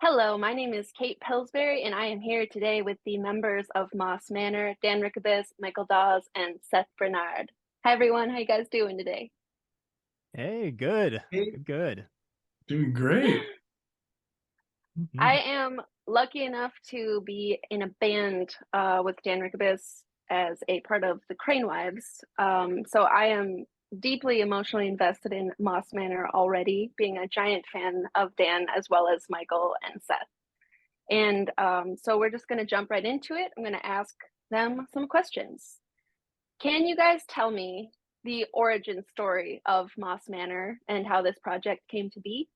Hello, my name is Kate Pillsbury, and I am here today with the members of Moss Manor, Dan Rickabis, Michael Dawes, and Seth Bernard. Hi, everyone. How you guys doing today? Hey, good. Hey, Good, good. doing great. I Mhm. am lucky enough to be in a band with Dan Rickabis as a part of the Crane Wives. So I am deeply emotionally invested in Moss Manor already, being a giant fan of Dan as well as Michael and Seth. And so we're just going to jump right into it. I'm going to ask them some questions. Can you guys tell me the origin story of Moss Manor and how this project came to be?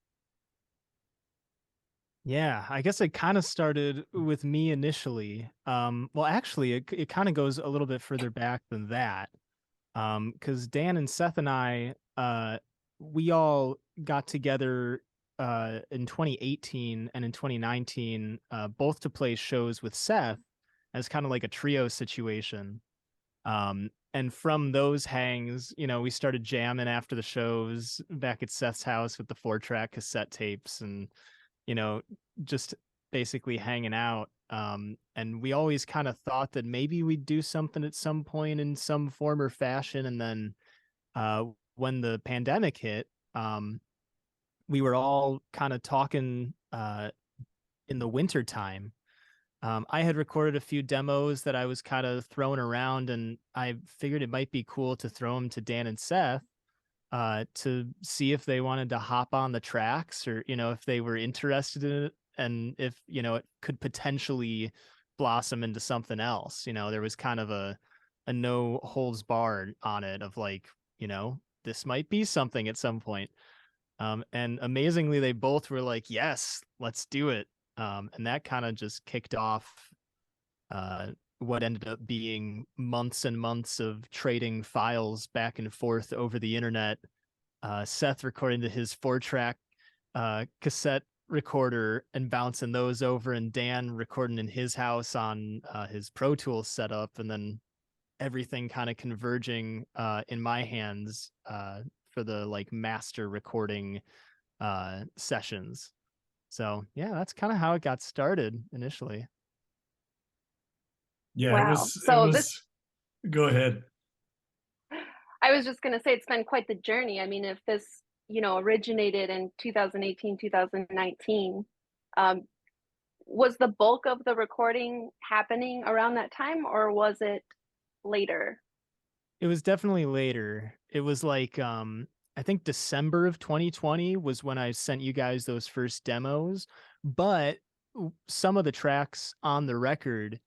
Yeah, I guess it kind of started with me initially. Well, actually, it kind of goes a little bit further back than that. Because Dan and Seth and I, we all got together in 2018 and in 2019, both to play shows with Seth as kind of like a trio situation. And from those hangs, we started jamming after the shows back at Seth's house with the 4-track cassette tapes and, you know, just basically hanging out. And we always kind of thought that maybe we'd do something at some point in some form or fashion. And then when the pandemic hit, we were all kind of talking in the winter time. I had recorded a few demos that I was kind of throwing around, and I figured it might be cool to throw them to Dan and Seth to see if they wanted to hop on the tracks or, if they were interested in it and if, it could potentially blossom into something else. There was kind of a no holds barred on it of like, this might be something at some point. And amazingly, they both were like, yes, let's do it. And that kind of just kicked off what ended up being months and months of trading files back and forth over the internet. Seth recording to his 4-track cassette recorder and bouncing those over, and Dan recording in his house on his Pro Tools setup, and then everything kind of converging in my hands for the like master recording sessions. So yeah, that's kind of how it got started initially. Yeah, it Wow. was it So this, was go ahead. I was just going to say it's been quite the journey. I mean, if this, originated in 2018, 2019, um, was the bulk of the recording happening around that time, or was it later? It was definitely later. It was like I think December of 2020 was when I sent you guys those first demos, but some of the tracks on the record,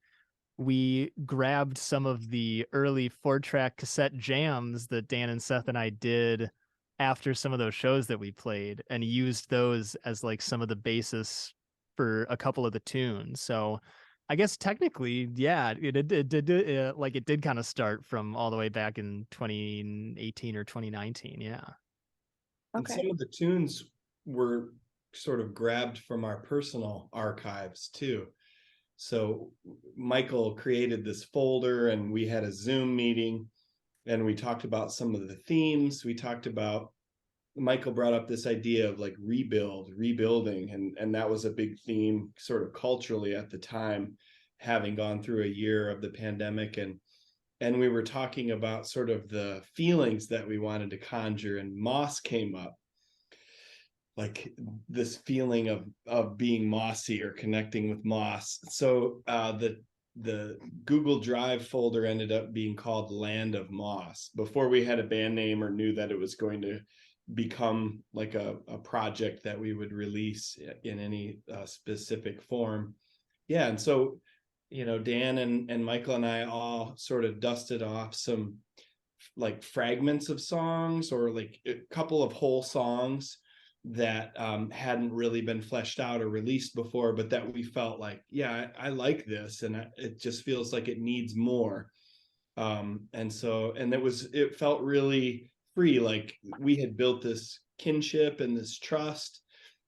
we grabbed some of the early 4-track cassette jams that Dan and Seth and I did after some of those shows that we played and used those as like some of the basis for a couple of the tunes. So I guess technically, yeah, it did kind of start from all the way back in 2018 or 2019. Yeah. And Okay. some of the tunes were sort of grabbed from our personal archives too. So Michael created this folder and we had a Zoom meeting and we talked about some of the themes. We talked about Michael brought up this idea of like rebuilding, and that was a big theme sort of culturally at the time, having gone through a year of the pandemic, and we were talking about sort of the feelings that we wanted to conjure, and moss came up, like this feeling of being mossy or connecting with moss. So the Google Drive folder ended up being called Land of Moss before we had a band name or knew that it was going to become like a project that we would release in any specific form. Yeah, and so Dan and Michael and I all sort of dusted off some like fragments of songs or like a couple of whole songs that hadn't really been fleshed out or released before, but that we felt like, yeah, I like this, and it just feels like it needs more. And it felt really free, like we had built this kinship and this trust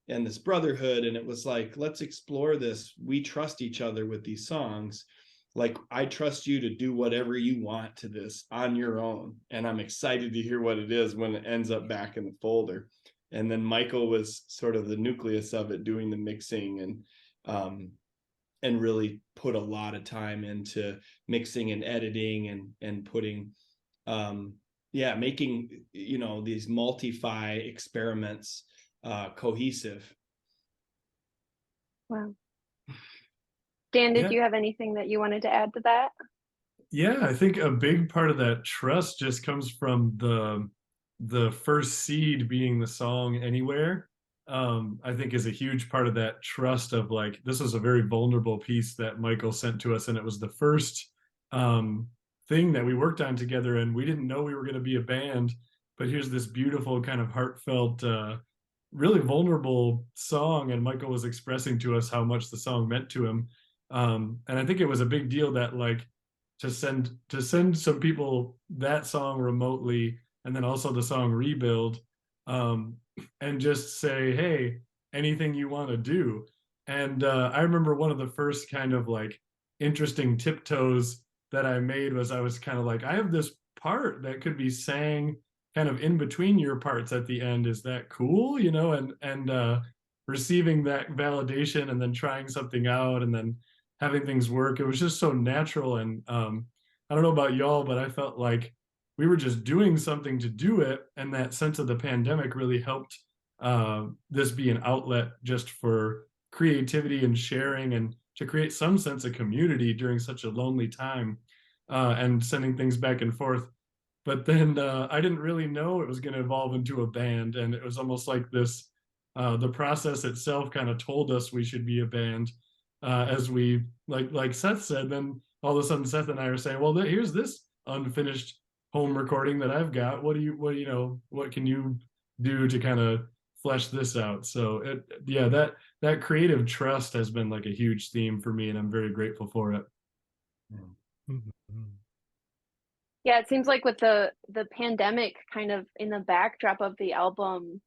and this brotherhood, and it was like, let's explore this. We trust each other with these songs. Like, I trust you to do whatever you want to this on your own, and I'm excited to hear what it is when it ends up back in the folder. and then Michael was sort of the nucleus of it, doing the mixing and really put a lot of time into mixing and editing and putting making these multi-fi experiments cohesive. Wow. Dan, did you have anything that you wanted to add to that? Yeah, I think a big part of that trust just comes from the first seed being the song Anywhere. I think is a huge part of that trust of like, this is a very vulnerable piece that Michael sent to us, and it was the first thing that we worked on together, and we didn't know we were going to be a band, but here's this beautiful kind of heartfelt, really vulnerable song, and Michael was expressing to us how much the song meant to him. And I think it was a big deal that like to send some people that song remotely, and then also the song Rebuild, and just say, hey, anything you want to do. And I remember one of the first kind of like interesting tiptoes that I made was I was kind of like, I have this part that could be sang kind of in between your parts at the end. Is that cool? You know, and receiving that validation and then trying something out and then having things work. It was just so natural. And I don't know about y'all, but I felt like we were just doing something to do it. And that sense of the pandemic really helped this be an outlet just for creativity and sharing, and to create some sense of community during such a lonely time, and sending things back and forth. But then I didn't really know it was going to evolve into a band. And it was almost like this, the process itself kind of told us we should be a band. As we, like Seth said, then all of a sudden Seth and I are saying, well, here's this unfinished home recording that I've got. What can you do to kind of flesh this out? So that creative trust has been like a huge theme for me, and I'm very grateful for it. Yeah, it seems like with the pandemic kind of in the backdrop of the album,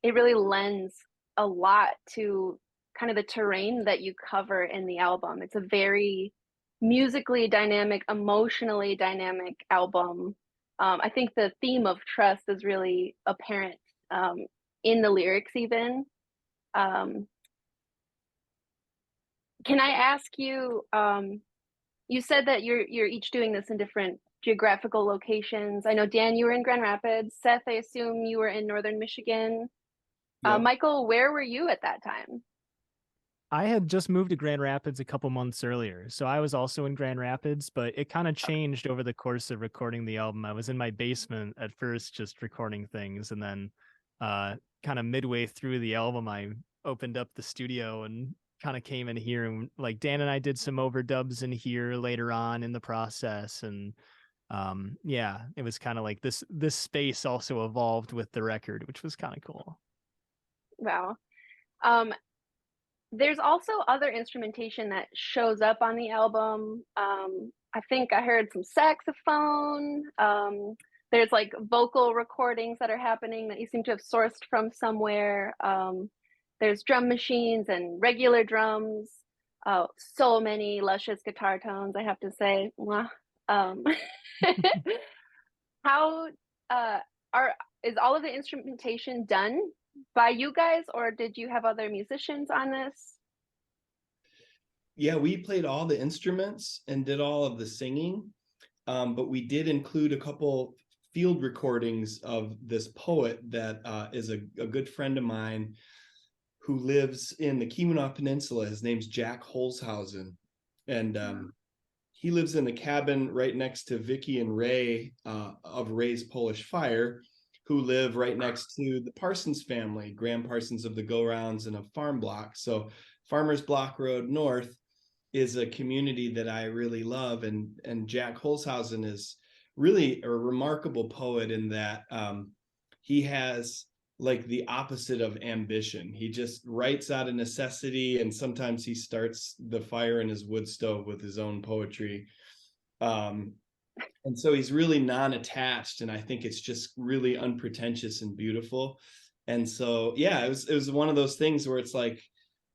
it really lends a lot to kind of the terrain that you cover in the album. It's a very musically dynamic, emotionally dynamic album. I think the theme of trust is really apparent in the lyrics even. Can I ask you, you said that you're each doing this in different geographical locations. I know, Dan, you were in Grand Rapids. Seth, I assume you were in Northern Michigan. Yep. Michael, where were you at that time? I had just moved to Grand Rapids a couple months earlier, so I was also in Grand Rapids, but it kind of changed over the course of recording the album. I was in my basement at first just recording things, and then kind of midway through the album, I opened up the studio and kind of came in here, and like Dan and I did some overdubs in here later on in the process. And it was kind of like this space also evolved with the record, which was kind of cool. Wow. There's also other instrumentation that shows up on the album. I think I heard some saxophone. There's like vocal recordings that are happening that you seem to have sourced from somewhere. There's drum machines and regular drums. So many luscious guitar tones, I have to say. How is all of the instrumentation done by you guys, or did you have other musicians on this? Yeah, we played all the instruments and did all of the singing, but we did include a couple field recordings of this poet that is a good friend of mine who lives in the Keweenaw Peninsula. His name's Jack Holzhausen, and he lives in a cabin right next to Vicky and Ray of Ray's Polish Fire, who live right next to the Parsons family, Graham Parsons of the Go-Rounds and of Farm Block. So Farmers Block Road North is a community that I really love. And Jack Holzhausen is really a remarkable poet in that he has like the opposite of ambition. He just writes out of necessity, and sometimes he starts the fire in his wood stove with his own poetry. And so he's really non-attached, and I think it's just really unpretentious and beautiful. And so, yeah, it was one of those things where it's like,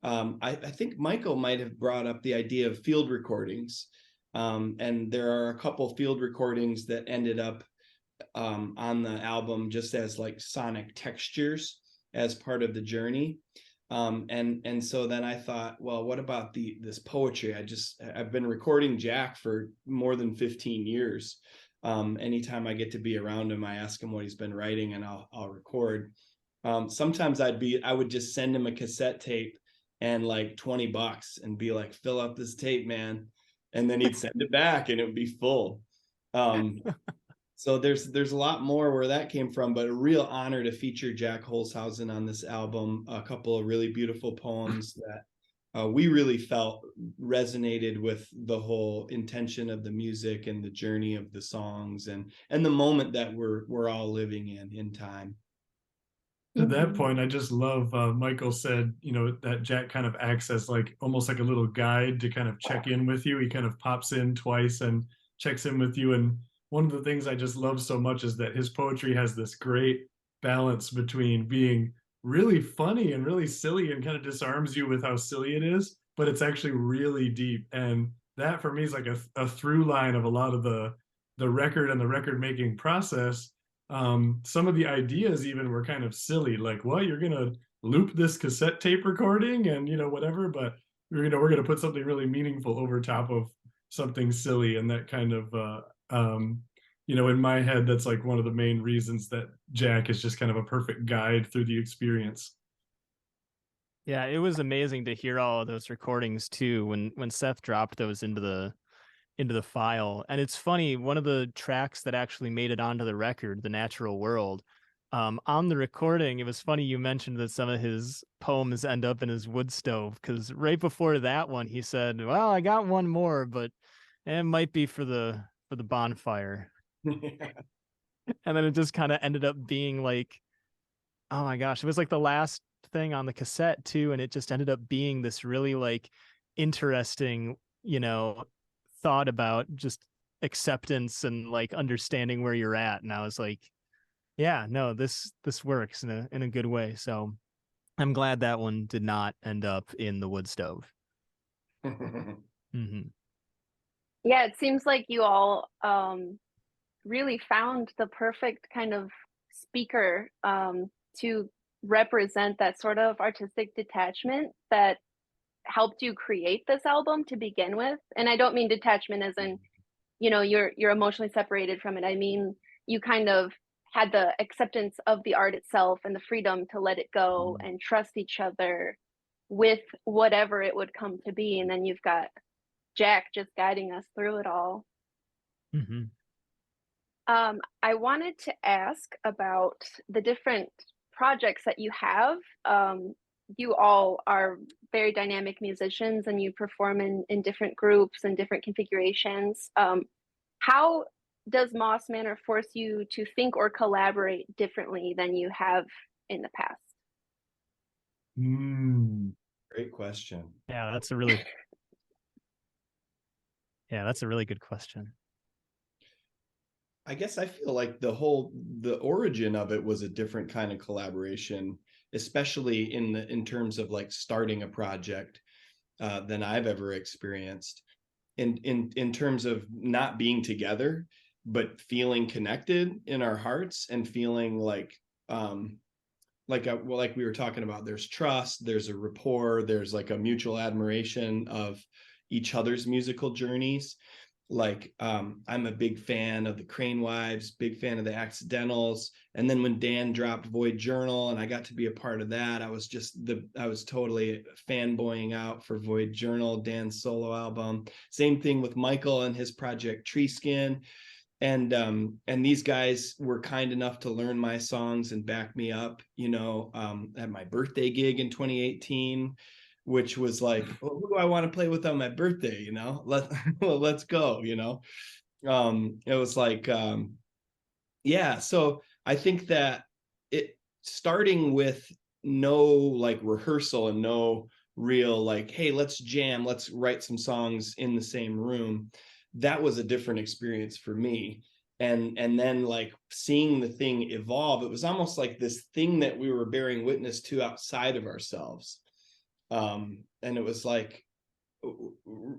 I think Michael might have brought up the idea of field recordings. And there are a couple field recordings that ended up on the album just as like sonic textures as part of the journey. And so then I thought, well, what about this poetry? I've been recording Jack for more than 15 years. Anytime I get to be around him, I ask him what he's been writing, and I'll record. Sometimes I would just send him a cassette tape and like $20 and be like, fill out this tape, man. And then he'd send it back and it would be full. So there's a lot more where that came from, but a real honor to feature Jack Holzhausen on this album. A couple of really beautiful poems that we really felt resonated with the whole intention of the music and the journey of the songs and the moment that we're all living in time. To that point, I just love Michael said, that Jack kind of acts as like almost like a little guide to kind of check in with you. He kind of pops in twice and checks in with you. And one of the things I just love so much is that his poetry has this great balance between being really funny and really silly and kind of disarms you with how silly it is, but it's actually really deep. And that for me is like a through line of a lot of the record and the record making process. Some of the ideas even were kind of silly, like, what, you're gonna loop this cassette tape recording and whatever, but we're gonna put something really meaningful over top of something silly. And that kind of in my head, that's like one of the main reasons that Jack is just kind of a perfect guide through the experience. Yeah, it was amazing to hear all of those recordings too when Seth dropped those into the file. And it's funny, one of the tracks that actually made it onto the record, The Natural World, on the recording, it was funny you mentioned that some of his poems end up in his wood stove, because right before that one he said, well, I got one more, but it might be for the bonfire. And then it just kind of ended up being like, oh my gosh, it was like the last thing on the cassette too, and it just ended up being this really like interesting thought about just acceptance and like understanding where you're at. And I was like, yeah, no, this works in a good way. So I'm glad that one did not end up in the wood stove. Mm-hmm. Yeah, it seems like you all really found the perfect kind of speaker to represent that sort of artistic detachment that helped you create this album to begin with. And I don't mean detachment as in, you're emotionally separated from it. I mean, you kind of had the acceptance of the art itself and the freedom to let it go and trust each other with whatever it would come to be. And then you've got Jack just guiding us through it all. Mm-hmm. I wanted to ask about the different projects that you have. You all are very dynamic musicians and you perform in different groups and different configurations. How does Moss Manor force you to think or collaborate differently than you have in the past? Great question. Yeah, that's a really good question. I guess I feel like the origin of it was a different kind of collaboration, especially in terms of like starting a project than I've ever experienced. In terms of not being together, but feeling connected in our hearts and feeling like we were talking about, there's trust, there's a rapport, there's like a mutual admiration of each other's musical journeys. Like I'm a big fan of the Crane Wives, big fan of the Accidentals, and then when Dan dropped Void Journal and I got to be a part of that, I was totally fanboying out for Void Journal, Dan's solo album. Same thing with Michael and his project Tree Skin. And these guys were kind enough to learn my songs and back me up, at my birthday gig in 2018, which was like, well, who do I want to play with on my birthday? Let's go, it was like, yeah. So I think that it starting with no like rehearsal and no real like, hey, let's jam, let's write some songs in the same room. That was a different experience for me. And then like seeing the thing evolve, it was almost like this thing that we were bearing witness to outside of ourselves. And it was like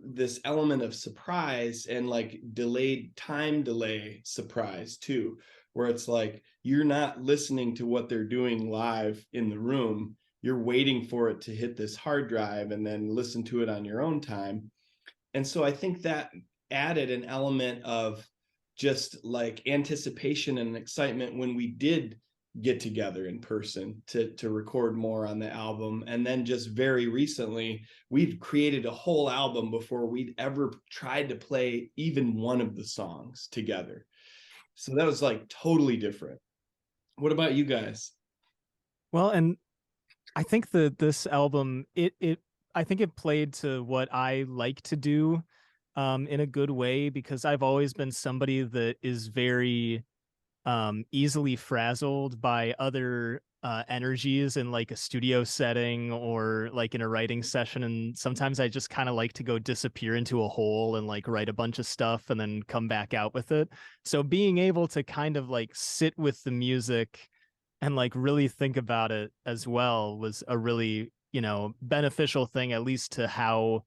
this element of surprise and like delay surprise too, where it's like you're not listening to what they're doing live in the room. You're waiting for it to hit this hard drive and then listen to it on your own time. And so I think that added an element of just like anticipation and excitement when we did get together in person to record more on the album. And then just very recently, we've created a whole album before we'd ever tried to play even one of the songs together. So that was like totally different. What about you guys? Well, and I think this album, I think it played to what I like to do in a good way, because I've always been somebody that is very easily frazzled by other energies in like a studio setting or like in a writing session. And sometimes I just kind of like to go disappear into a hole and like write a bunch of stuff and then come back out with it. So being able to kind of like sit with the music and like really think about it as well was a really, you know, beneficial thing, at least to how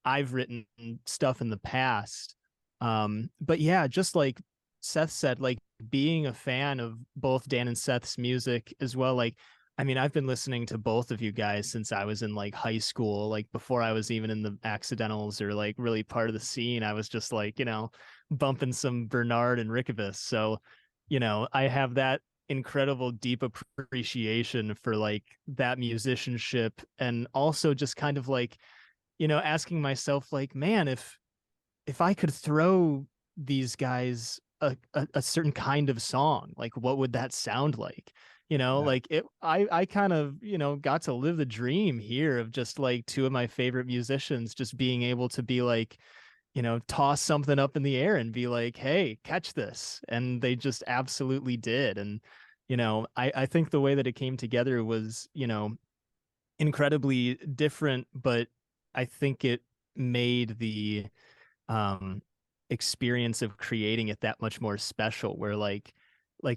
I've written stuff in the past. But yeah, just like Seth said, like being a fan of both Dan and Seth's music as well. Like, I mean, I've been listening to both of you guys since I was in like high school, like before I was even in the accidentals or like really part of the scene. I was just like, you know, bumping some Bernard and Rickabus. So, you know, I have that incredible deep appreciation for like that musicianship, and also just kind of like, you know, asking myself like, man, if I could throw these guys a certain kind of song, like what would that sound like? You know, like I kind of, you know, got to live the dream here of just like two of my favorite musicians just being able to be like, you know, toss something up in the air and be like, hey, catch this. And they just absolutely did. And, you know, I think the way that it came together was, you know, incredibly different, but I think it made the um experience of creating it that much more special, where like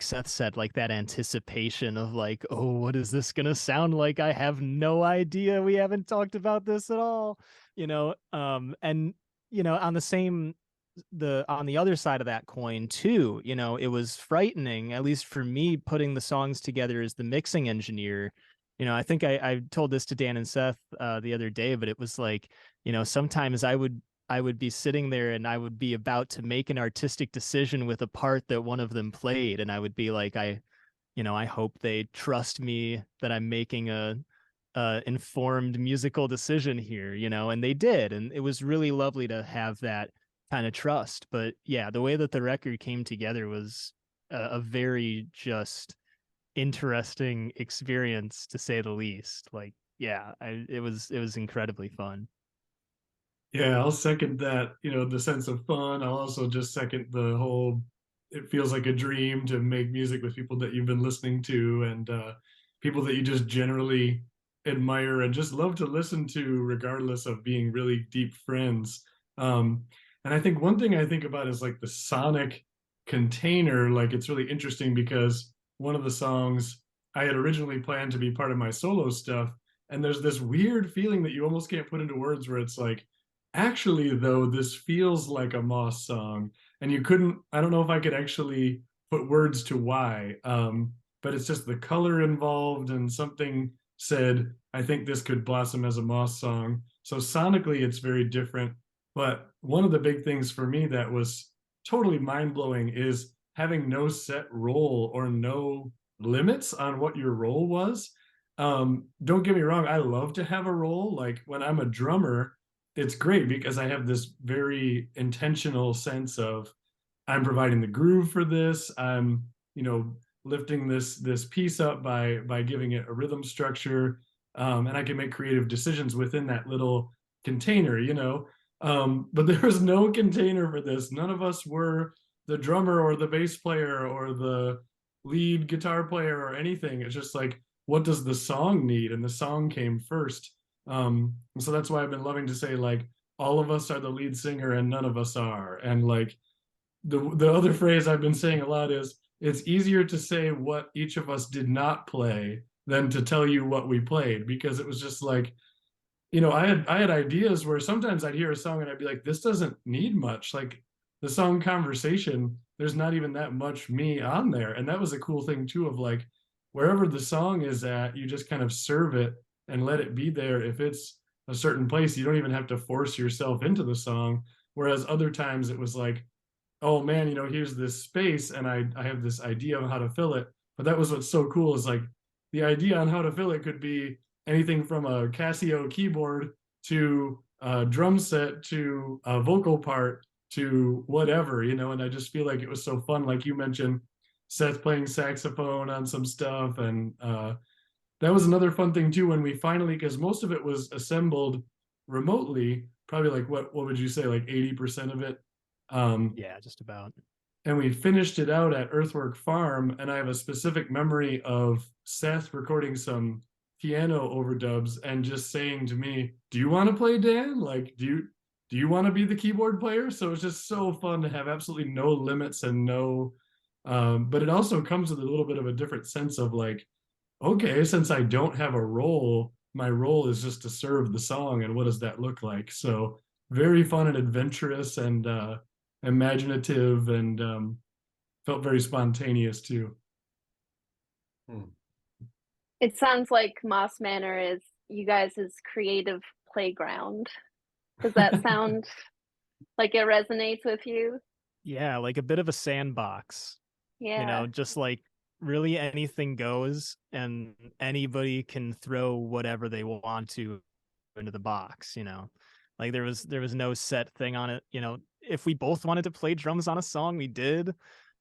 Seth said, like that anticipation of like, oh, what is this gonna sound like? I have no idea. We haven't talked about this at all, you know. And you know, on the other side of that coin too, you know, it was frightening, at least for me, putting the songs together as the mixing engineer. You know, I think I told this to Dan and Seth the other day, but it was like, you know, sometimes I would be sitting there and I would be about to make an artistic decision with a part that one of them played, and I would be like, you know, I hope they trust me that I'm making a informed musical decision here, you know, and they did, and it was really lovely to have that kind of trust. But yeah, the way that the record came together was a very just interesting experience, to say the least. Like, yeah, it was incredibly fun. Yeah, I'll second that, you know, the sense of fun. I'll also just second the whole, it feels like a dream to make music with people that you've been listening to, and people that you just generally admire and just love to listen to, regardless of being really deep friends. Um, and I think one thing I think about is like the sonic container. Like it's really interesting because one of the songs I had originally planned to be part of my solo stuff. And there's this weird feeling that you almost can't put into words, where it's like, actually, though, this feels like a Moss song. And you couldn't, I don't know if I could actually put words to why. But it's just the color involved, and something said, I think this could blossom as a Moss song. So sonically, it's very different. But one of the big things for me that was totally mind blowing is having no set role or no limits on what your role was. Don't get me wrong, I love to have a role. Like when I'm a drummer, it's great because I have this very intentional sense of, I'm providing the groove for this. I'm, you know, lifting this piece up by giving it a rhythm structure, and I can make creative decisions within that little container, you know. But there was no container for this. None of us were the drummer or the bass player or the lead guitar player or anything. It's just like, what does the song need? And the song came first. And so that's why I've been loving to say, like, all of us are the lead singer and none of us are. And like the other phrase I've been saying a lot is, it's easier to say what each of us did not play than to tell you what we played, because it was just like, you know, I had ideas where sometimes I'd hear a song and I'd be like, this doesn't need much. Like the song Conversation, there's not even that much me on there. And that was a cool thing too, of like, wherever the song is at, you just kind of serve it and let it be there. If it's a certain place, you don't even have to force yourself into the song. Whereas other times it was like, oh man, here's this space and I have this idea of how to fill it. But that was what's so cool, is like the idea on how to fill it could be anything from a Casio keyboard to a drum set to a vocal part to whatever, and I just feel like it was so fun. Like you mentioned, Seth playing saxophone on some stuff. And that was another fun thing too, when we finally, because most of it was assembled remotely, probably like what would you say, like 80% of it. Yeah, just about. And we finished it out at Earthwork Farm, and I have a specific memory of Seth recording some piano overdubs and just saying to me, "Do you want to play, Dan? Like, do you want to be the keyboard player?" So it's just so fun to have absolutely no limits and no but it also comes with a little bit of a different sense of like, okay, since I don't have a role, my role is just to serve the song, and what does that look like? So very fun and adventurous and imaginative, and felt very spontaneous too. It sounds like Moss Manor is you guys' creative playground. Does that sound like it resonates with you? Yeah, like a bit of a sandbox. Yeah. Just like really anything goes and anybody can throw whatever they want to into the box. Like there was no set thing on it. If we both wanted to play drums on a song, we did.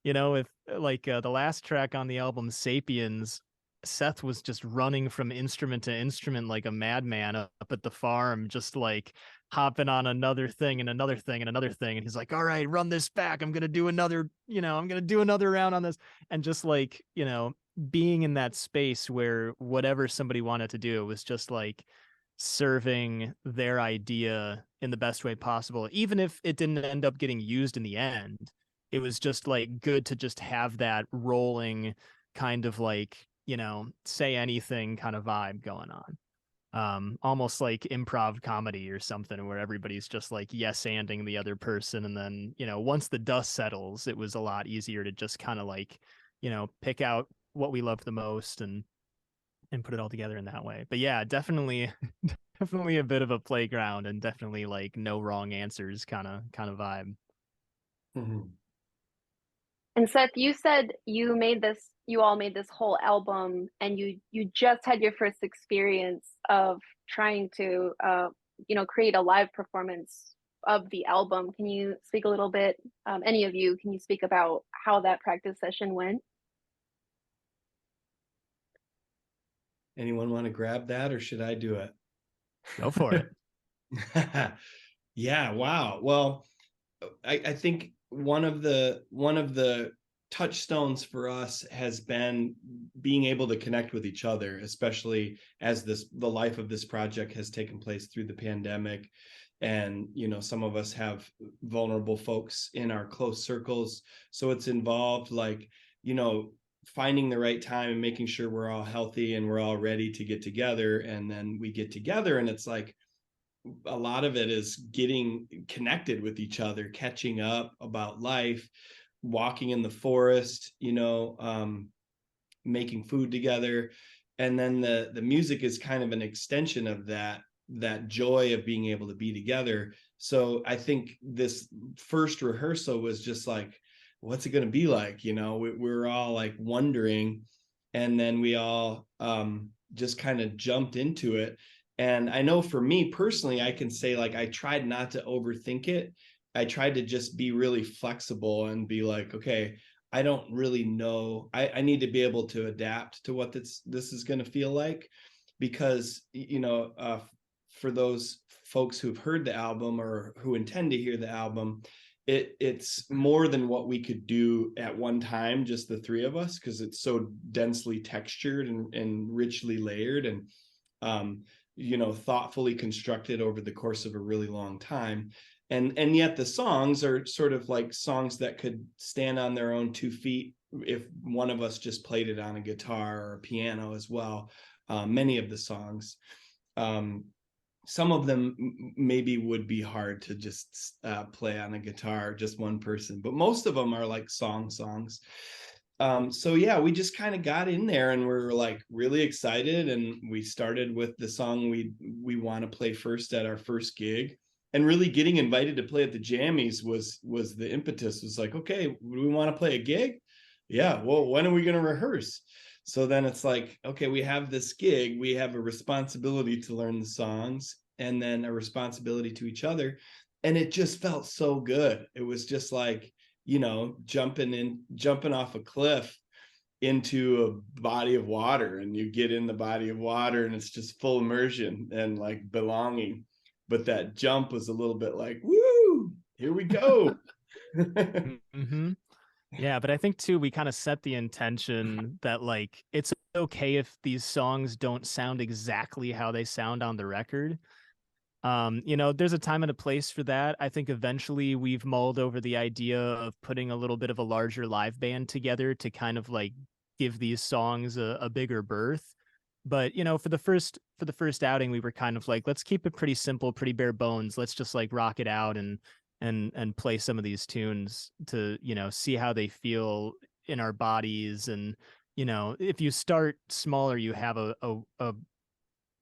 If like the last track on the album, Sapiens, Seth was just running from instrument to instrument like a madman up at the farm, just like hopping on another thing and another thing and another thing. And he's like, all right, run this back. I'm going to do another, I'm going to do another round on this. And just like, being in that space where whatever somebody wanted to do, it was just like serving their idea in the best way possible. Even if it didn't end up getting used in the end, it was just like good to just have that rolling kind of like, say anything kind of vibe going on. Almost like improv comedy or something, where everybody's just like yes anding the other person, and then once the dust settles, it was a lot easier to just kind of like pick out what we loved the most and put it all together in that way. But yeah, definitely definitely a bit of a playground, and definitely like no wrong answers kind of vibe. Mm-hmm. And Seth, you said you all made this whole album, and you just had your first experience of trying to create a live performance of the album. Can you speak a little bit, any of you, can you speak about how that practice session went? Anyone want to grab that, or should I do it? Go for it. Yeah, wow. Well, I think one of the touchstones for us has been being able to connect with each other, especially as the life of this project has taken place through the pandemic. And some of us have vulnerable folks in our close circles, so it's involved like finding the right time and making sure we're all healthy and we're all ready to get together. And then we get together, and it's like a lot of it is getting connected with each other, catching up about life, walking in the forest, making food together. And then the music is kind of an extension of that joy of being able to be together. So I think this first rehearsal was just like, what's it going to be like? We're all like wondering, and then we all just kind of jumped into it. And I know for me personally, I can say like I tried not to overthink it. I tried to just be really flexible and be like, okay, I don't really know. I need to be able to adapt to what this is going to feel like, because for those folks who've heard the album or who intend to hear the album, it's more than what we could do at one time, just the three of us, because it's so densely textured and richly layered and thoughtfully constructed over the course of a really long time. And yet the songs are sort of like songs that could stand on their own 2 feet if one of us just played it on a guitar or a piano as well. Many of the songs. some of them maybe would be hard to just play on a guitar, just one person, but most of them are like songs. So yeah, we just kind of got in there and we're like really excited, and we started with the song we want to play first at our first gig. And really getting invited to play at the Jammies was the impetus. It was like, okay, we want to play a gig. Yeah, well, when are we going to rehearse? So then it's like, okay, we have this gig, we have a responsibility to learn the songs, and then a responsibility to each other. And it just felt so good. It was just like, jumping off a cliff into a body of water, and you get in the body of water and it's just full immersion and like belonging. But that jump was a little bit like, woo, here we go. Mm-hmm. Yeah, but I think too, we kind of set the intention that like it's okay if these songs don't sound exactly how they sound on the record. There's a time and a place for that. I think eventually we've mulled over the idea of putting a little bit of a larger live band together to kind of like give these songs a bigger berth. But for the first outing, we were kind of like, let's keep it pretty simple, pretty bare bones. Let's just like rock it out and play some of these tunes to see how they feel in our bodies. And if you start smaller, you have a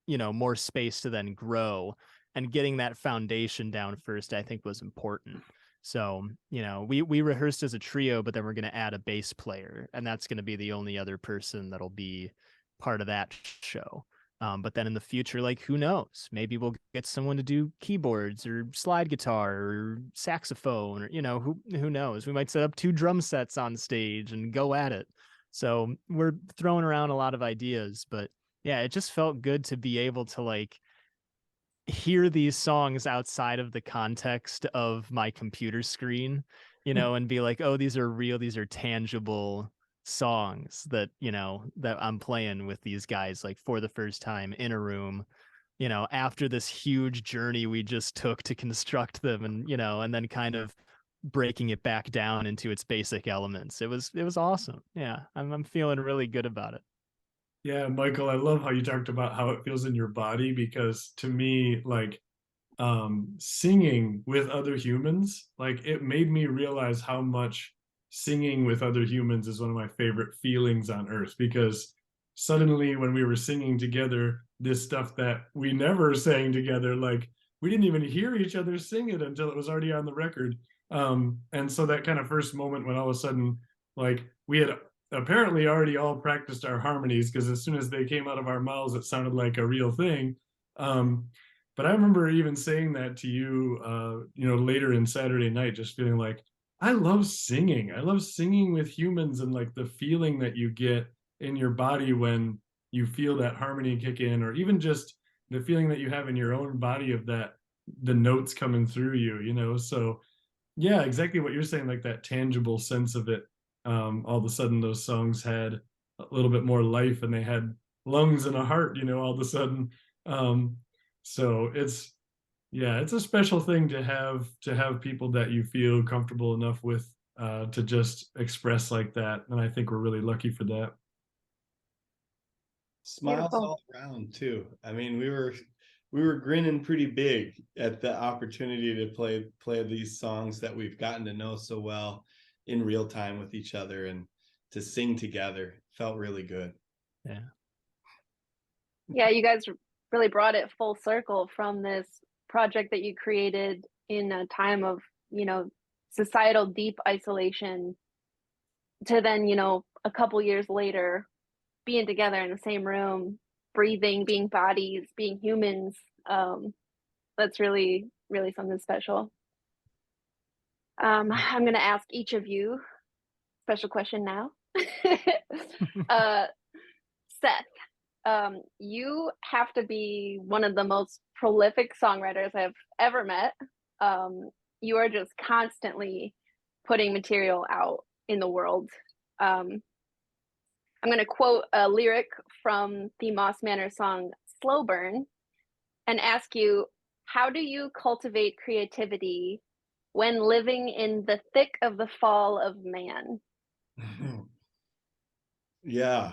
more space to then grow, and getting that foundation down first, I think, was important. So, we rehearsed as a trio, but then we're going to add a bass player, and that's going to be the only other person that'll be part of that show. But then in the future, like, who knows? Maybe we'll get someone to do keyboards or slide guitar or saxophone, or, who knows? We might set up 2 drum sets on stage and go at it. So we're throwing around a lot of ideas, but yeah, it just felt good to be able to like hear these songs outside of the context of my computer screen, and be like, oh, these are real, these are tangible songs that, that I'm playing with these guys like for the first time in a room, after this huge journey we just took to construct them, and then kind of breaking it back down into its basic elements. It was awesome. Yeah, I'm feeling really good about it. Yeah, Michael, I love how you talked about how it feels in your body, because to me, like, singing with other humans, like, it made me realize how much singing with other humans is one of my favorite feelings on earth. Because suddenly when we were singing together, this stuff that we never sang together, like, we didn't even hear each other sing it until it was already on the record. And so that kind of first moment when all of a sudden, like, we had apparently already all practiced our harmonies, because as soon as they came out of our mouths, it sounded like a real thing. But I remember even saying that to you, later in Saturday night, just feeling like, I love singing. I love singing with humans, and like the feeling that you get in your body when you feel that harmony kick in, or even just the feeling that you have in your own body of that, the notes coming through you. So yeah, exactly what you're saying, like that tangible sense of it. All of a sudden those songs had a little bit more life, and they had lungs and a heart, all of a sudden. So it's a special thing to have people that you feel comfortable enough with, to just express like that. And I think we're really lucky for that. Smiles Beautiful. all around too. I mean, we were grinning pretty big at the opportunity to play these songs that we've gotten to know so well in real time with each other, and to sing together felt really good. Yeah, you guys really brought it full circle from this project that you created in a time of, societal deep isolation, to then, a couple years later being together in the same room, breathing, being bodies, being humans. That's really, really something special. I'm going to ask each of you a special question now. Seth, you have to be one of the most prolific songwriters I've ever met. You are just constantly putting material out in the world. I'm going to quote a lyric from the Moss Manor song Slow Burn and ask you, how do you cultivate creativity when living in the thick of the fall of man? Yeah.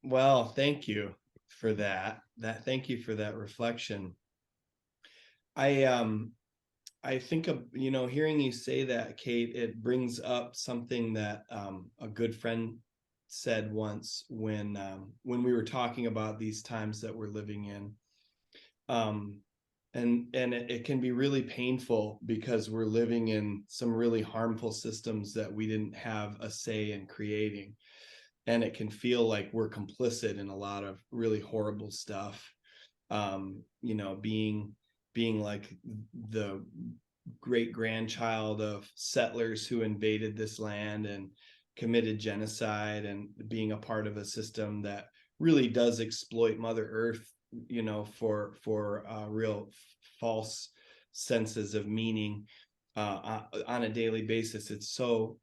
Well, thank you. for that. Thank you for that reflection. I think of, hearing you say that, Kate, it brings up something that a good friend said once when we were talking about these times that we're living in. And it can be really painful because we're living in some really harmful systems that we didn't have a say in creating. And it can feel like we're complicit in a lot of really horrible stuff. Being like the great grandchild of settlers who invaded this land and committed genocide, and being a part of a system that really does exploit Mother Earth, for real false senses of meaning on a daily basis. It's so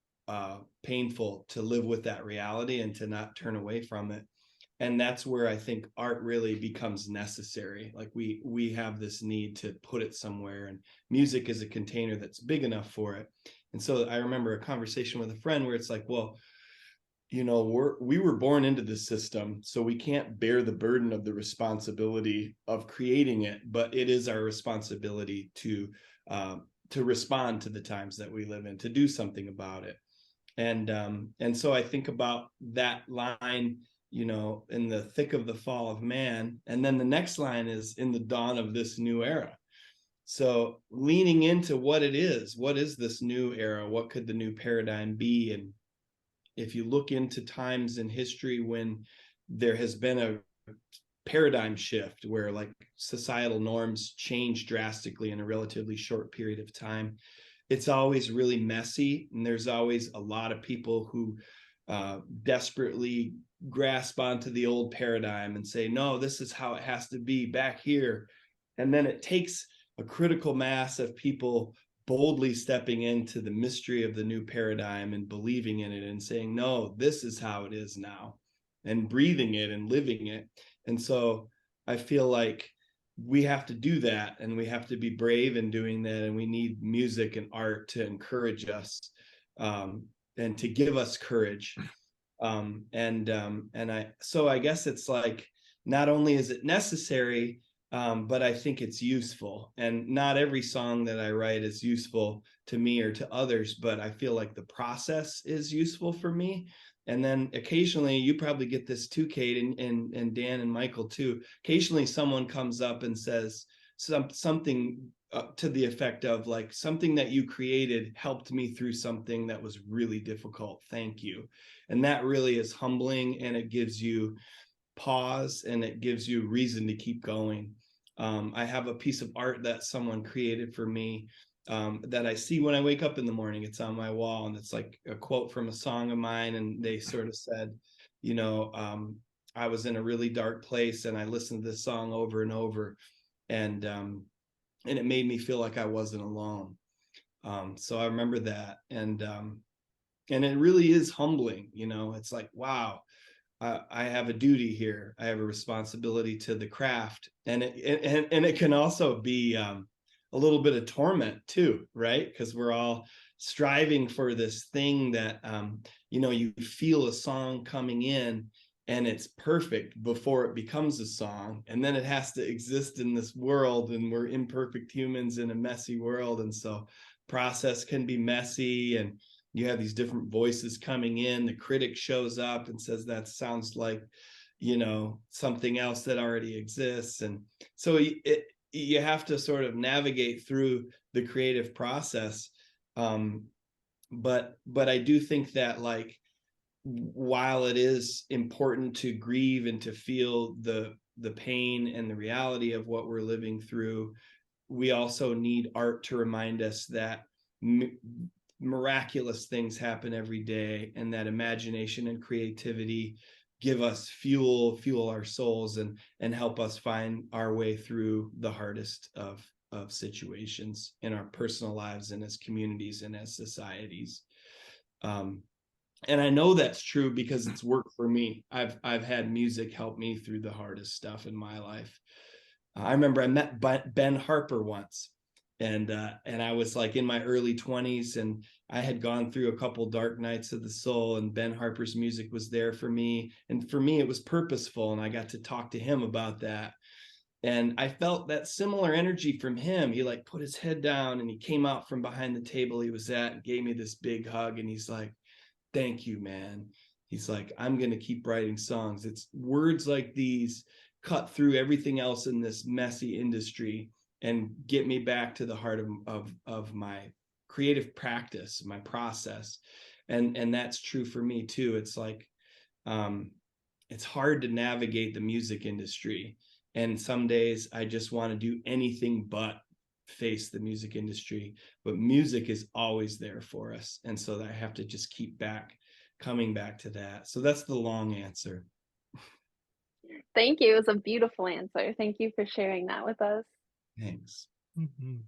painful to live with that reality and to not turn away from it. And that's where I think art really becomes necessary. Like we have this need to put it somewhere, and music is a container that's big enough for it. And so I remember a conversation with a friend where it's like, well, we were born into this system, so we can't bear the burden of the responsibility of creating it, but it is our responsibility to respond to the times that we live in, to do something about it. And so I think about that line, in the thick of the fall of man. And then the next line is in the dawn of this new era. So leaning into what is this new era? What could the new paradigm be? And if you look into times in history when there has been a paradigm shift where like societal norms change drastically in a relatively short period of time, it's always really messy. And there's always a lot of people who desperately grasp onto the old paradigm and say, no, this is how it has to be back here. And then it takes a critical mass of people boldly stepping into the mystery of the new paradigm and believing in it and saying, no, this is how it is now, and breathing it and living it. And so I feel like we have to do that, and we have to be brave in doing that. And we need music and art to encourage us, and to give us courage. So I guess it's like, not only is it necessary, but I think it's useful. And not every song that I write is useful to me or to others, but I feel like the process is useful for me. And then occasionally, you probably get this too, Kate, and Dan and Michael too. Occasionally someone comes up and says something to the effect of like, something that you created helped me through something that was really difficult. Thank you. And that really is humbling, and it gives you pause, and it gives you reason to keep going. I have a piece of art that someone created for me that I see when I wake up in the morning. It's on my wall, and it's like a quote from a song of mine. And they sort of said, I was in a really dark place, and I listened to this song over and over, and it made me feel like I wasn't alone. So I remember that, and it really is humbling. It's like, wow, I have a duty here. I have a responsibility to the craft, and it can also be a little bit of torment too, right? Because we're all striving for this thing that you feel a song coming in, and it's perfect before it becomes a song, and then it has to exist in this world, and we're imperfect humans in a messy world, and so process can be messy, and you have these different voices coming in. The critic shows up and says that sounds like something else that already exists, and so you have to sort of navigate through the creative process. But I do think that, like, while it is important to grieve and to feel the pain and the reality of what we're living through, we also need art to remind us that miraculous things happen every day, and that imagination and creativity give us fuel our souls, and help us find our way through the hardest of situations in our personal lives, and as communities, and as societies. And I know that's true because it's worked for me. I've had music help me through the hardest stuff in my life. I remember I met Ben Harper once, And I was like in my early 20s, and I had gone through a couple dark nights of the soul, and Ben Harper's music was there for me. And for me, it was purposeful, and I got to talk to him about that. And I felt that similar energy from him. He like put his head down and he came out from behind the table he was at and gave me this big hug. And he's like, thank you, man. He's like, I'm going to keep writing songs. It's words like these cut through everything else in this messy industry and get me back to the heart of my creative practice, my process. And that's true for me too. It's like, it's hard to navigate the music industry. And some days I just want to do anything but face the music industry, but music is always there for us. And so I have to just keep coming back to that. So that's the long answer. Thank you. It was a beautiful answer. Thank you for sharing that with us. Thanks. Mm-hmm.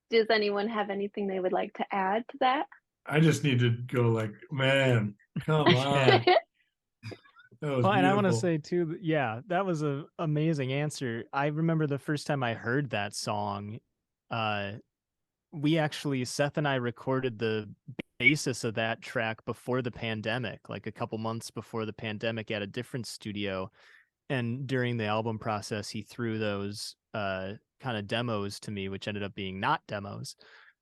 Does anyone have anything they would like to add to that? I just need to go like, man, come on. That was Well, and I want to beautiful. say too, yeah, that was an amazing answer. I remember the first time I heard that song, Seth and I recorded the basis of that track before the pandemic, like a couple months before the pandemic at a different studio. And during the album process, he threw those kind of demos to me, which ended up being not demos.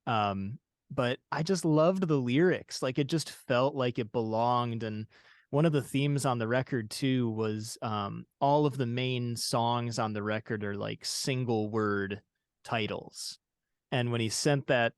But I just loved the lyrics. Like it just felt like it belonged. And one of the themes on the record too was all of the main songs on the record are like single word titles. And when he sent that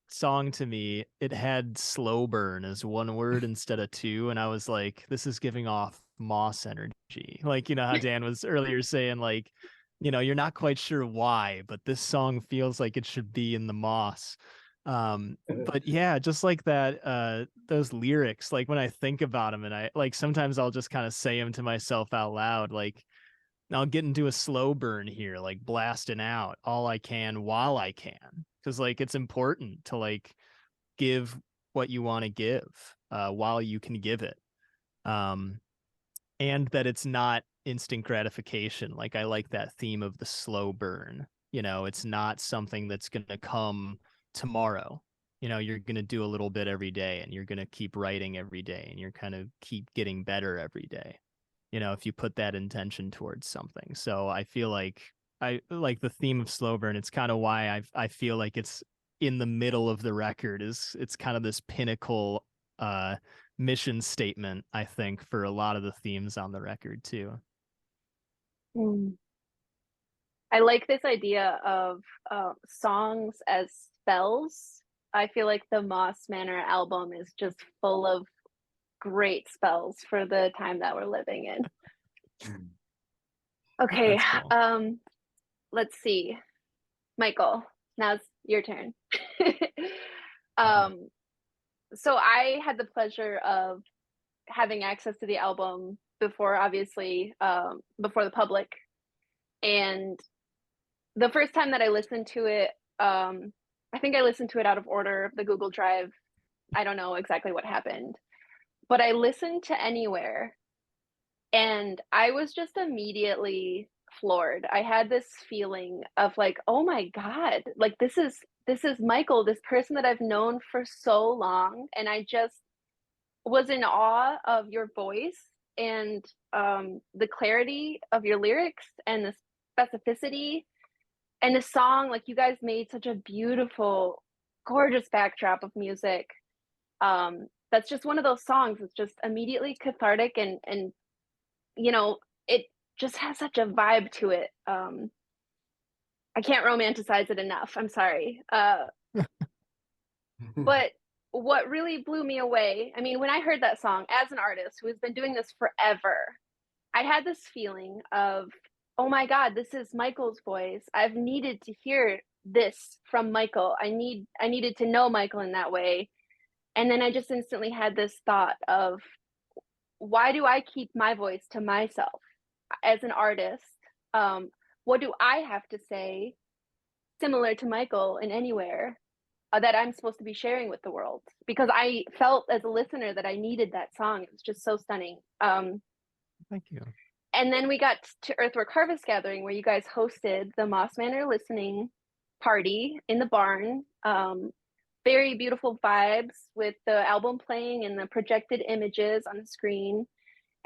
song to me, it had slow burn as one word instead of two. And I was like, this is giving off Moss energy. Like, you know how Dan was earlier saying, like, you know, you're not quite sure why, but this song feels like it should be in the Moss. But yeah, just like that, those lyrics, like when I think about them, and I like sometimes I'll just kind of say them to myself out loud, like I'll get into a slow burn here, like blasting out all I can while I can. Cause like it's important to like give what you want to give while you can give it. And that it's not instant gratification. Like I like that theme of the slow burn. You know, it's not something that's going to come tomorrow. You know, you're going to do a little bit every day and you're going to keep writing every day and you're kind of keep getting better every day. You know, if you put that intention towards something. So I feel like I like the theme of slow burn. It's kind of why I feel like it's in the middle of the record is it's kind of this pinnacle mission statement, I think, for a lot of the themes on the record too. I like this idea of songs as spells. I feel like the Moss Manor album is just full of great spells for the time that we're living in. Okay, cool. Let's see. Michael, now's your turn. So I had the pleasure of having access to the album before, obviously, before the public. And the first time that I listened to it, I think I listened to it out of order, the Google Drive. I don't know exactly what happened, but I listened to Anywhere and I was just immediately floored. I had this feeling of like, oh my God, like this is Michael, this person that I've known for so long. And I just was in awe of your voice and the clarity of your lyrics and the specificity and the song. Like you guys made such a beautiful, gorgeous backdrop of music. That's just one of those songs that's just immediately cathartic and you know, it just has such a vibe to it. I can't romanticize it enough. I'm sorry. But what really blew me away, I mean, when I heard that song as an artist who has been doing this forever, I had this feeling of, oh my God, this is Michael's voice. I've needed to hear this from Michael. I needed to know Michael in that way. And then I just instantly had this thought of, why do I keep my voice to myself as an artist? What do I have to say similar to Michael in Anywhere that I'm supposed to be sharing with the world? Because I felt as a listener that I needed that song. It was just so stunning. Thank you. And then we got to Earthwork Harvest Gathering, where you guys hosted the Moss Manor listening party in the barn. Very beautiful vibes with the album playing and the projected images on the screen.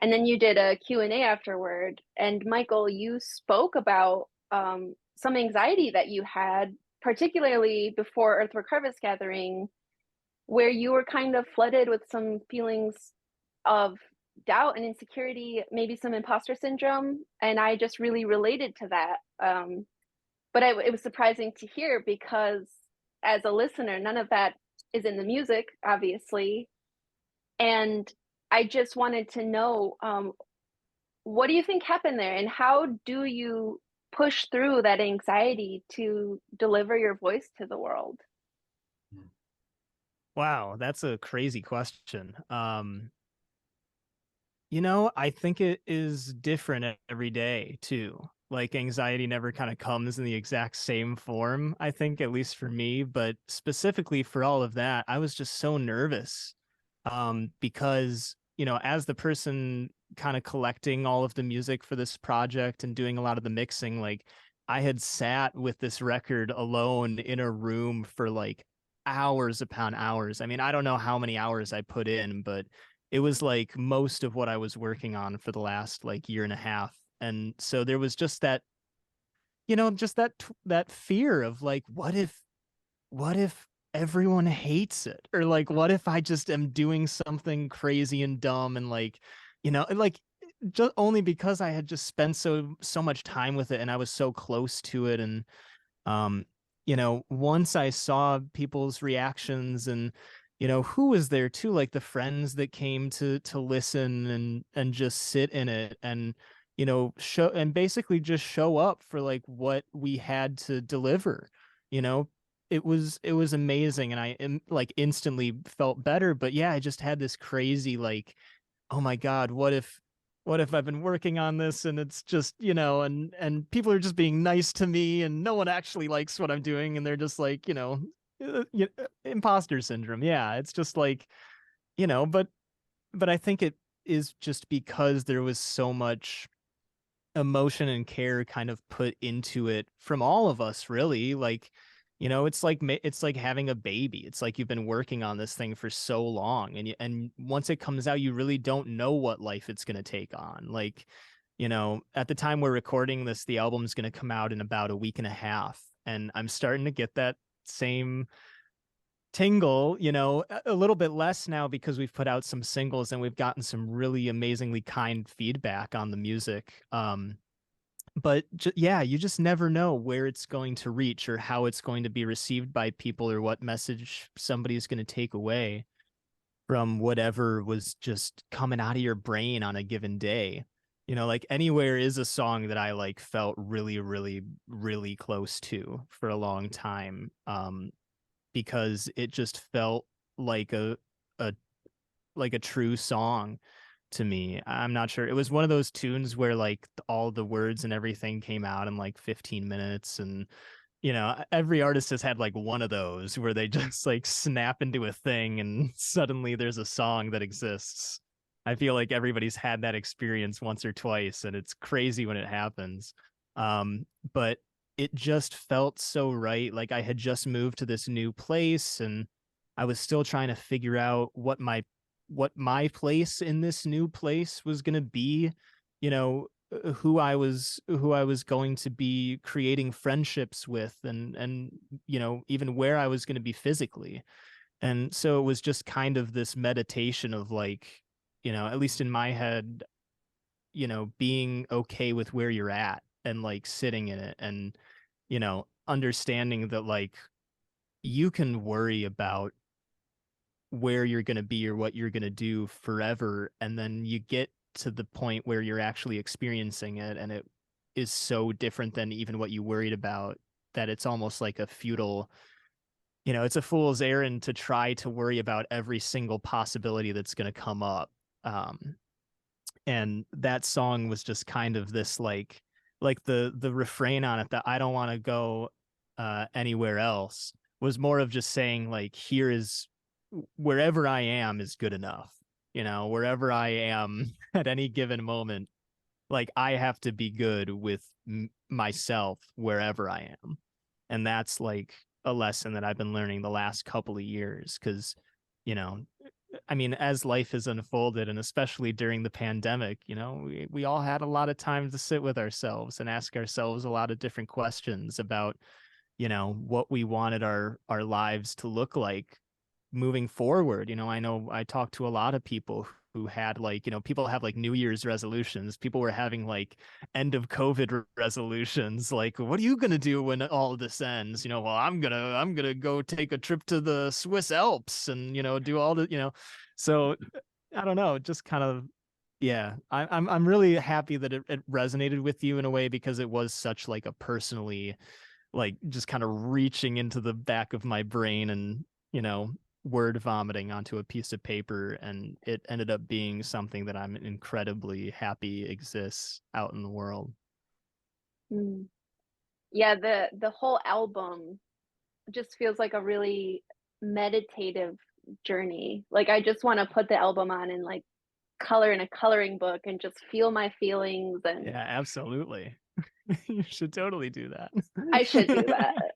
And then you did a Q&A afterward. And Michael, you spoke about some anxiety that you had, particularly before Earthwork Harvest Gathering, where you were kind of flooded with some feelings of doubt and insecurity, maybe some imposter syndrome. And I just really related to that. But it was surprising to hear, because as a listener, none of that is in the music, obviously. And I just wanted to know, what do you think happened there? And how do you push through that anxiety to deliver your voice to the world? Wow, that's a crazy question. I think it is different every day too. Like, anxiety never kind of comes in the exact same form, I think, at least for me. But specifically for all of that, I was just so nervous, because, as the person kind of collecting all of the music for this project and doing a lot of the mixing, like, I had sat with this record alone in a room for like hours upon hours. I mean, I don't know how many hours I put in, but it was like most of what I was working on for the last like year and a half. And so there was just that, just that fear of like, what if everyone hates it? Or like, what if I just am doing something crazy and dumb, and like, like, just only because I had just spent so much time with it and I was so close to it. And once I saw people's reactions, and who was there too, like the friends that came to listen and just sit in it, and show and basically just show up for like what we had to deliver. It was amazing, and I like instantly felt better. But yeah, I just had this crazy like, oh my God, what if I've been working on this and it's just, and people are just being nice to me and no one actually likes what I'm doing, and they're just like, imposter syndrome. Yeah, it's just like, but I think it is just because there was so much emotion and care kind of put into it from all of us, really. Like, it's like having a baby. It's like you've been working on this thing for so long, and once it comes out, you really don't know what life it's going to take on. Like, at the time we're recording this, the album's going to come out in about a week and a half, and I'm starting to get that same tingle, a little bit less now because we've put out some singles and we've gotten some really amazingly kind feedback on the music. But yeah, you just never know where it's going to reach or how it's going to be received by people, or what message somebody's going to take away from whatever was just coming out of your brain on a given day. Like, Anywhere is a song that I like felt really, really, really close to for a long time, because it just felt like a like a true song to me. I'm not sure. It was one of those tunes where like all the words and everything came out in like 15 minutes. And, every artist has had like one of those where they just like snap into a thing and suddenly there's a song that exists. I feel like everybody's had that experience once or twice, and it's crazy when it happens. But it just felt so right. Like, I had just moved to this new place and I was still trying to figure out what my place in this new place was going to be, who I was going to be creating friendships with, and even where I was going to be physically. And so it was just kind of this meditation of like, at least in my head, being okay with where you're at and like sitting in it, and understanding that like you can worry about where you're going to be or what you're going to do forever, and then you get to the point where you're actually experiencing it and it is so different than even what you worried about, that it's almost like a futile, it's a fool's errand to try to worry about every single possibility that's going to come up. And that song was just kind of this like the refrain on it, that I don't want to go anywhere else, was more of just saying like, here is wherever I am is good enough. Wherever I am at any given moment, like I have to be good with myself wherever I am. And that's like a lesson that I've been learning the last couple of years, because, you know, I mean, as life has unfolded, and especially during the pandemic, you know, we all had a lot of time to sit with ourselves and ask ourselves a lot of different questions about, you know, what we wanted our lives to look like moving forward. You know I talked to a lot of people who had, like, you know, people have like New Year's resolutions. People were having like end of COVID resolutions. Like, what are you gonna do when all of this ends? You know, well, I'm gonna go take a trip to the Swiss Alps and, you know, do all the, you know. So I don't know, just kind of, yeah. I'm really happy that it resonated with you in a way, because it was such like a personally, like, just kind of reaching into the back of my brain and, you know, word vomiting onto a piece of paper, and it ended up being something that I'm incredibly happy exists out in the world. Mm. Yeah, the whole album just feels like a really meditative journey. Like I just want to put the album on and like color in a coloring book and just feel my feelings. And Yeah, absolutely. You should totally do that. I should do that.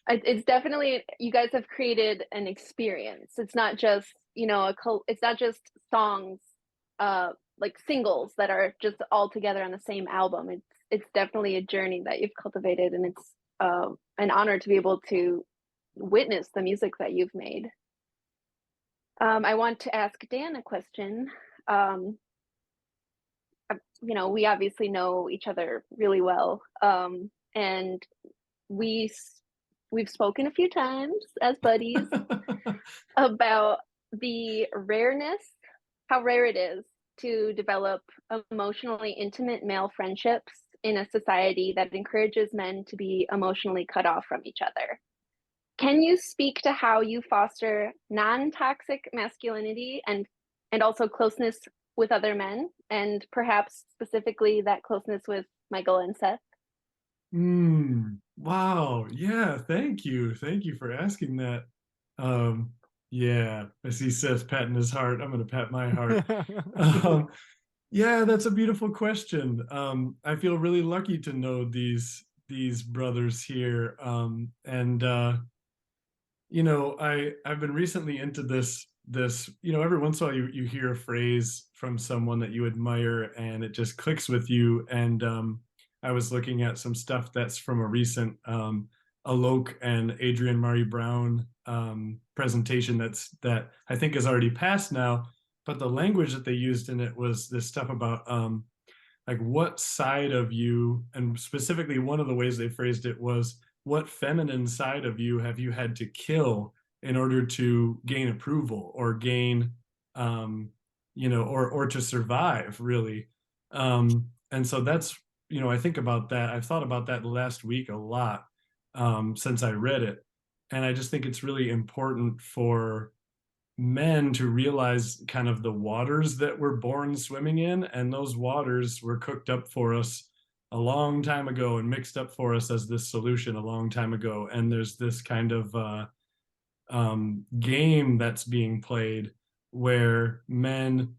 It's definitely, you guys have created an experience. It's not just, you know, it's not just songs, like singles that are just all together on the same album. It's definitely a journey that you've cultivated, and it's an honor to be able to witness the music that you've made. I want to ask Dan a question. Um, you know, we obviously know each other really well, and we we've spoken a few times as buddies about the rareness, how rare it is to develop emotionally intimate male friendships in a society that encourages men to be emotionally cut off from each other. Can you speak to how you foster non-toxic masculinity and also closeness with other men, and perhaps specifically that closeness with Michael and Seth? Wow. Yeah, thank you. Thank you for asking that. Yeah, I see Seth patting his heart. I'm gonna pat my heart. Um, yeah, that's a beautiful question. I feel really lucky to know these brothers here. And you know, I've been recently into this, you know, every once in a while you hear a phrase from someone that you admire and it just clicks with you. And I was looking at some stuff that's from a recent Alok and Adrienne Maree Brown presentation that I think is already passed now, but the language that they used in it was this stuff about like what side of you, and specifically one of the ways they phrased it was, what feminine side of you have you had to kill in order to gain approval or gain you know, or to survive, really. And so that's, you know, I think about that. I've thought about that last week a lot since I read it. And I just think it's really important for men to realize kind of the waters that we're born swimming in, and those waters were cooked up for us a long time ago and mixed up for us as this solution a long time ago. And there's this kind of game that's being played where men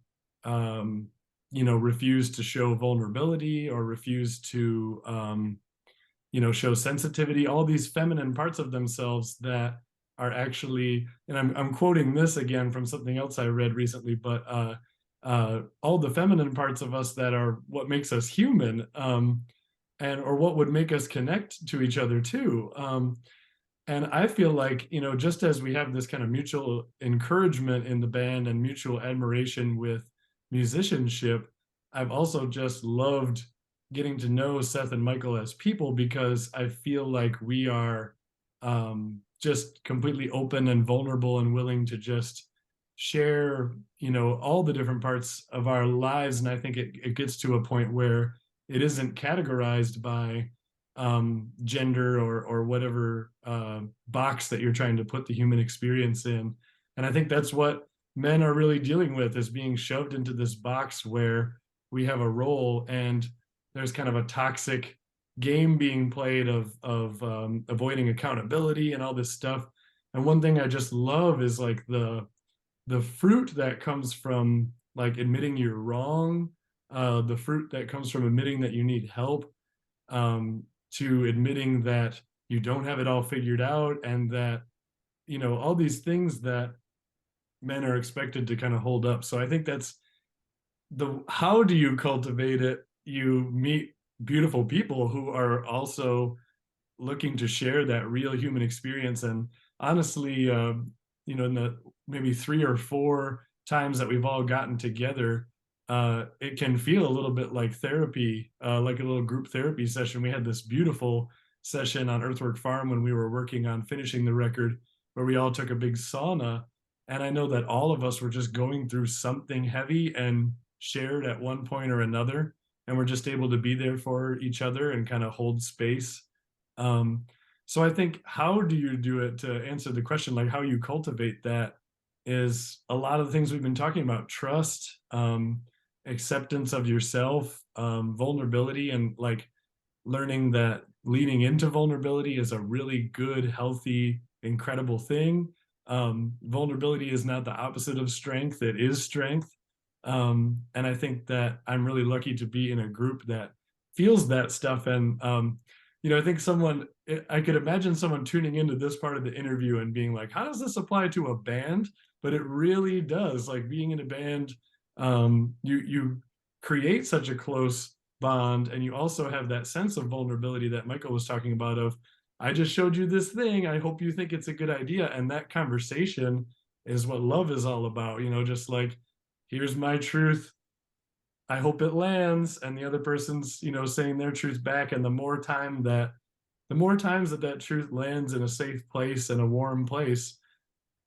you know, refuse to show vulnerability or refuse to you know, show sensitivity, all these feminine parts of themselves that are actually, and I'm quoting this again from something else I read recently, but all the feminine parts of us that are what makes us human, and or what would make us connect to each other too. And I feel like, you know, just as we have this kind of mutual encouragement in the band and mutual admiration with musicianship, I've also just loved getting to know Seth and Michael as people, because I feel like we are just completely open and vulnerable and willing to just share, you know, all the different parts of our lives. And I think it gets to a point where it isn't categorized by gender or whatever box that you're trying to put the human experience in. And I think that's what men are really dealing with, is being shoved into this box where we have a role, and there's kind of a toxic game being played of avoiding accountability and all this stuff. And one thing I just love is like the fruit that comes from like admitting you're wrong, the fruit that comes from admitting that you need help, to admitting that you don't have it all figured out, and that, you know, all these things that men are expected to kind of hold up. So I think that's how do you cultivate it? You meet beautiful people who are also looking to share that real human experience. And honestly, you know, in the maybe 3 or 4 times that we've all gotten together, it can feel a little bit like therapy, like a little group therapy session. We had this beautiful session on Earthwork Farm when we were working on finishing the record, where we all took a big sauna. And I know that all of us were just going through something heavy and shared at one point or another. And we're just able to be there for each other and kind of hold space. Um, so I think, how do you do it, to answer the question, like how you cultivate that, is a lot of the things we've been talking about: trust, acceptance of yourself, vulnerability, and like learning that leaning into vulnerability is a really good, healthy, incredible thing. Vulnerability is not the opposite of strength, it is strength. And I think that I'm really lucky to be in a group that feels that stuff. And you know, I think I could imagine someone tuning into this part of the interview and being like, how does this apply to a band? But it really does. Like, being in a band, you create such a close bond, and you also have that sense of vulnerability that Michael was talking about, of, I just showed you this thing, I hope you think it's a good idea. And that conversation is what love is all about, you know, just like, here's my truth, I hope it lands, and the other person's, you know, saying their truth back. And the more times that truth lands in a safe place and a warm place,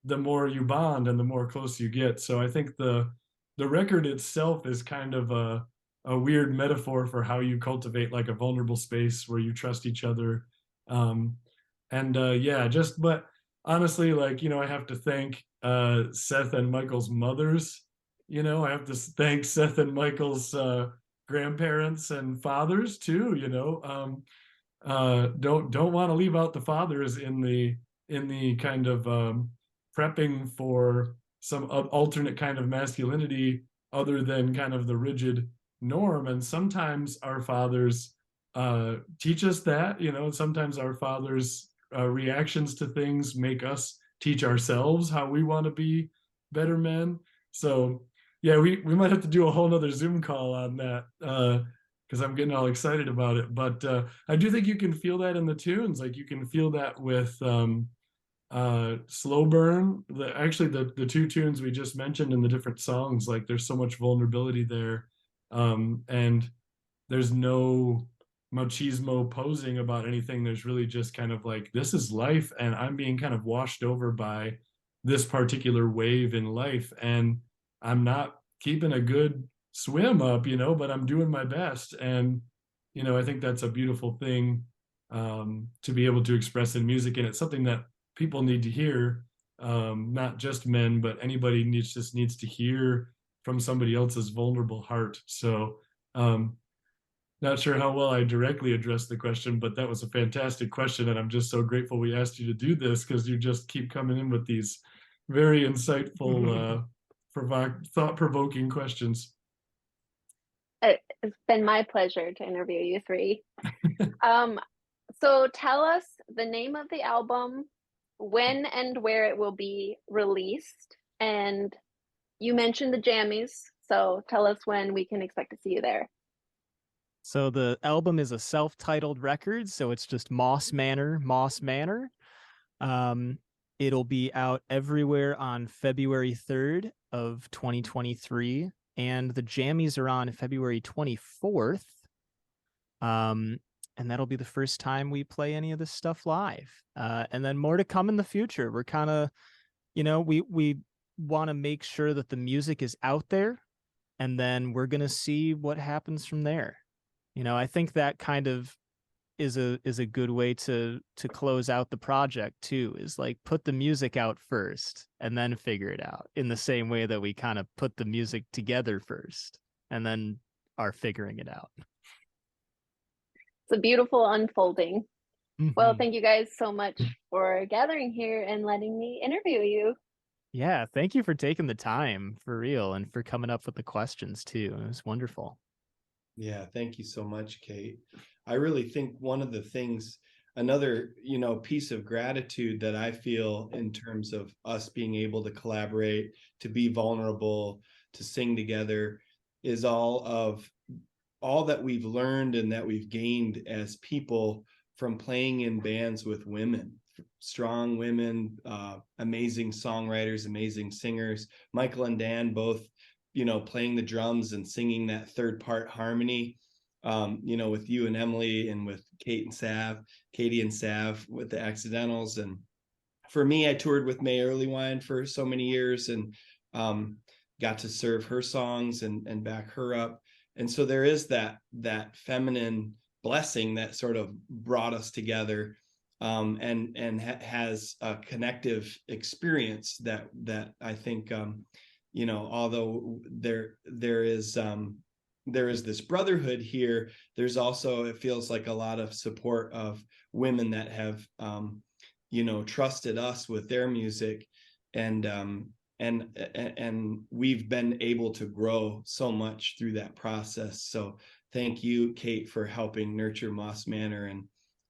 the more you bond and the more close you get. So I think the record itself is kind of a weird metaphor for how you cultivate like a vulnerable space where you trust each other. Yeah, but honestly, like, you know, I have to thank Seth and Michael's mothers. You know, I have to thank Seth and Michael's grandparents and fathers too. You know, don't want to leave out the fathers in the kind of prepping for some alternate kind of masculinity other than kind of the rigid norm. And sometimes our fathers teach us that, you know, sometimes our fathers' reactions to things make us teach ourselves how we want to be better men. So yeah, we might have to do a whole nother Zoom call on that, because I'm getting all excited about it. But I do think you can feel that in the tunes. Like, you can feel that with Slow Burn. The 2 tunes we just mentioned in the different songs, like, there's so much vulnerability there. And there's no machismo posing about anything. There's really just kind of like, this is life, and I'm being kind of washed over by this particular wave in life, and I'm not keeping a good swim up, you know, but I'm doing my best. And, you know, I think that's a beautiful thing to be able to express in music. And it's something that people need to hear, not just men, but anybody just needs to hear from somebody else's vulnerable heart. So, not sure how well I directly addressed the question, but that was a fantastic question. And I'm just so grateful we asked you to do this, because you just keep coming in with these very insightful, thought-provoking questions. It's been my pleasure to interview you 3. So tell us the name of the album, when and where it will be released, and you mentioned the jammies, so tell us when we can expect to see you there. So the album is a self-titled record, so it's just Moss Manor. It'll be out everywhere on February 3rd of 2023, and the jammies are on February 24th. And that'll be the first time we play any of this stuff live. And then more to come in the future. We're kind of, you know, we want to make sure that the music is out there, and then we're going to see what happens from there. You know, I think that kind of is a good way to close out the project too, is like, put the music out first and then figure it out, in the same way that we kind of put the music together first and then are figuring it out. It's a beautiful unfolding. Mm-hmm. Well, thank you guys so much for gathering here and letting me interview you. Yeah, thank you for taking the time, for real, and for coming up with the questions too. It was wonderful. Yeah, thank you so much, Kate. I really think one of the things, another, piece of gratitude that I feel in terms of us being able to collaborate, to be vulnerable, to sing together, is all that we've learned and that we've gained as people from playing in bands with women, strong women, amazing songwriters, amazing singers. Michael and Dan both, playing the drums and singing that third part harmony, with you and Emily, and with Katie and Sav with the Accidentals. And for me, I toured with May Earlywine for so many years, and got to serve her songs and back her up. And so there is that feminine blessing that sort of brought us together, has a connective experience that I think, although there is this brotherhood here, there's also, it feels like, a lot of support of women that have trusted us with their music, and we've been able to grow so much through that process. So thank you, Kate, for helping nurture Moss Manor,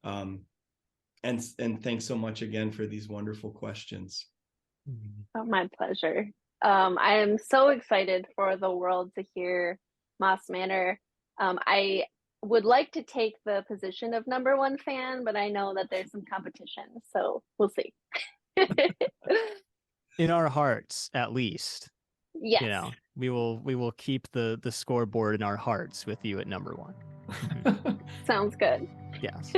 and thanks so much again for these wonderful questions. Oh, my pleasure. I am so excited for the world to hear Moss Manor. I would like to take the position of number one fan, but I know that there's some competition, so we'll see. In our hearts, at least. Yes. We will keep the scoreboard in our hearts with you at number one. Sounds good. Yes.